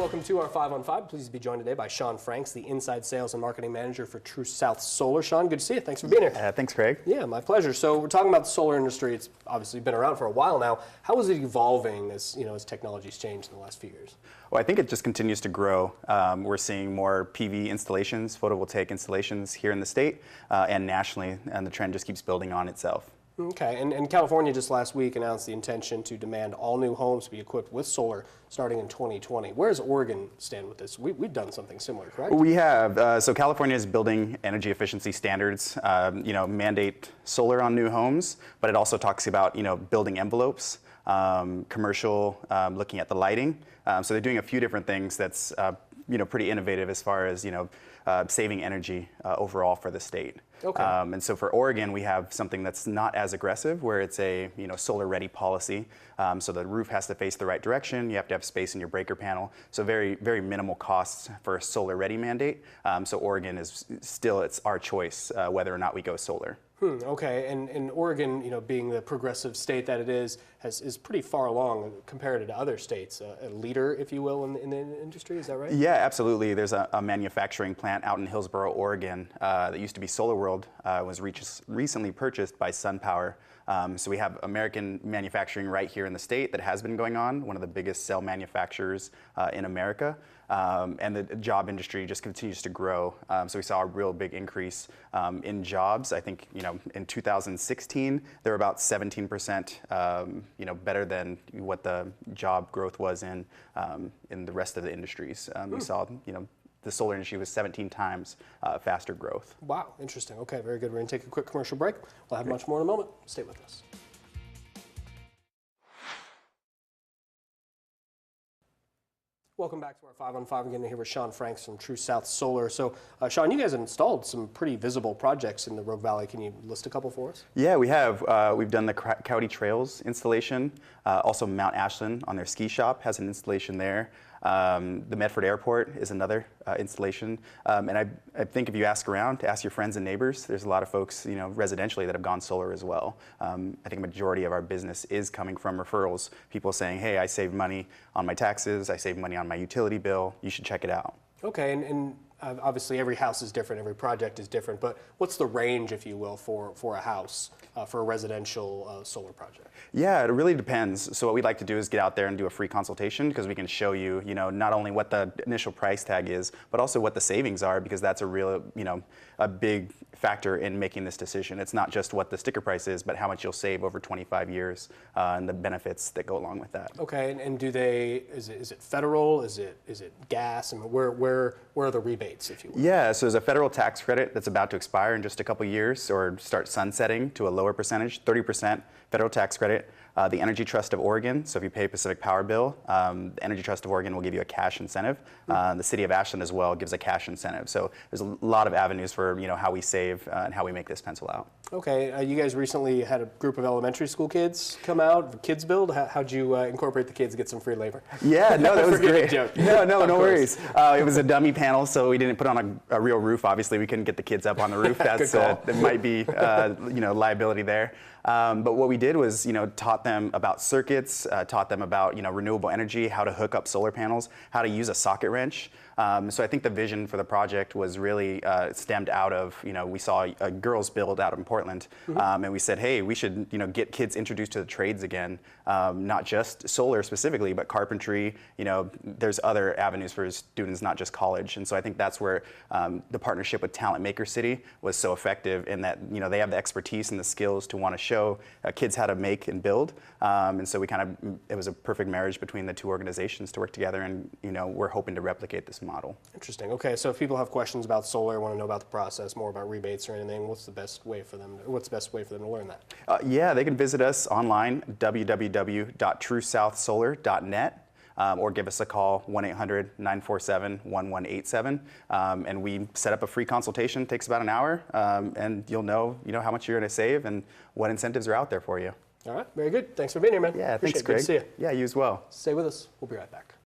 Welcome to our 5 on 5. Pleased to be joined today by Shaun Franks, the Inside Sales and Marketing Manager for True South Solar. Shaun, good to see you. Thanks for being here. Thanks, Craig. Yeah, my pleasure. So we're talking about the solar industry. It's obviously been around for a while now. How is it evolving as technology's changed in the last few years? Well, I think it just continues to grow. We're seeing more PV installations, photovoltaic installations here in the state and nationally, and the trend just keeps building on itself. Okay, and California just last week announced the intention to demand all new homes be equipped with solar starting in 2020. Where does Oregon stand with this? We've done something similar, correct? We have. So California is building energy efficiency standards, mandate solar on new homes, but it also talks about, building envelopes, commercial, looking at the lighting. So they're doing a few different things that's, pretty innovative as far as, saving energy overall for the state. Okay. And so for Oregon, we have something that's not as aggressive, where it's a solar-ready policy. So the roof has to face the right direction. You have to have space in your breaker panel. So very, very minimal costs for a solar-ready mandate. So Oregon is still, it's our choice whether or not we go solar. Okay, and Oregon, being the progressive state that it is pretty far along compared to other states, a leader, if you will, in the industry. Is that right? Yeah, absolutely. There's a manufacturing plant out in Hillsboro, Oregon, that used to be Solar World, was recently purchased by SunPower. So we have American manufacturing right here in the state that has been going on, one of the biggest cell manufacturers in America. And the job industry just continues to grow. So we saw a real big increase in jobs. I think, in 2016, there were about 17%, better than what the job growth was in the rest of the industries. We saw, the solar industry was 17 times faster growth. Wow, interesting. Okay, very good. We're going to take a quick commercial break. We'll have much more in a moment. Stay with us. Welcome back to our 5 on 5. Again, here with Shaun Franks from True South Solar. So, Shaun, you guys have installed some pretty visible projects in the Rogue Valley. Can you list a couple for us? Yeah, we have. We've done the Coyote Trails installation. Also, Mount Ashland on their ski shop has an installation there. The Medford Airport is another installation. And I think if you ask around, ask your friends and neighbors, there's a lot of folks, residentially that have gone solar as well. I think a majority of our business is coming from referrals. People saying, hey, I saved money on my taxes, I saved money on my utility bill, you should check it out. Okay, and obviously every house is different, every project is different, but what's the range, if you will, for a house, for a residential solar project? Yeah, it really depends. So what we'd like to do is get out there and do a free consultation, because we can show you, not only what the initial price tag is, but also what the savings are, because that's a real, a big factor in making this decision. It's not just what the sticker price is, but how much you'll save over 25 years and the benefits that go along with that. Okay, and is it federal? Is it gas? I mean, where are the rebates, if you will? Yeah, so there's a federal tax credit that's about to expire in just a couple years, or start sunsetting to a lower percentage, 30% federal tax credit. The Energy Trust of Oregon, so if you pay Pacific Power bill, the Energy Trust of Oregon will give you a cash incentive. The City of Ashland as well gives a cash incentive. So there's a lot of avenues for how we save and how we make this pencil out. Okay, you guys recently had a group of elementary school kids come out, the Kids Build. How'd you incorporate the kids to get some free labor? Yeah, no, that was great. Joke. No worries. It was a dummy panel, so we didn't put on a real roof. Obviously, we couldn't get the kids up on the roof. That's there might be liability there. But what we did was, taught them about circuits, taught them about, renewable energy, how to hook up solar panels, how to use a socket wrench. So I think the vision for the project was really stemmed out of, we saw a girls' build out in Portland, and we said, hey, we should, get kids introduced to the trades again, not just solar specifically, but carpentry. There's other avenues for students, not just college. And so I think that's where the partnership with Talent Maker City was so effective, in that, they have the expertise and the skills to want to show kids how to make and build. And so it was a perfect marriage between the two organizations to work together, and, we're hoping to replicate this model. Interesting. Okay, so if people have questions about solar, want to know about the process, more about rebates or anything, what's the best way for them to learn that? Yeah, they can visit us online, www.truesouthsolar.net, or give us a call, 1-800-947-1187, and we set up a free consultation. It takes about an hour, and you'll know how much you're going to save and what incentives are out there for you. All right, very good. Thanks for being here, man. Yeah, Appreciate thanks, Greg. Good to see you. Yeah, you as well. Stay with us. We'll be right back.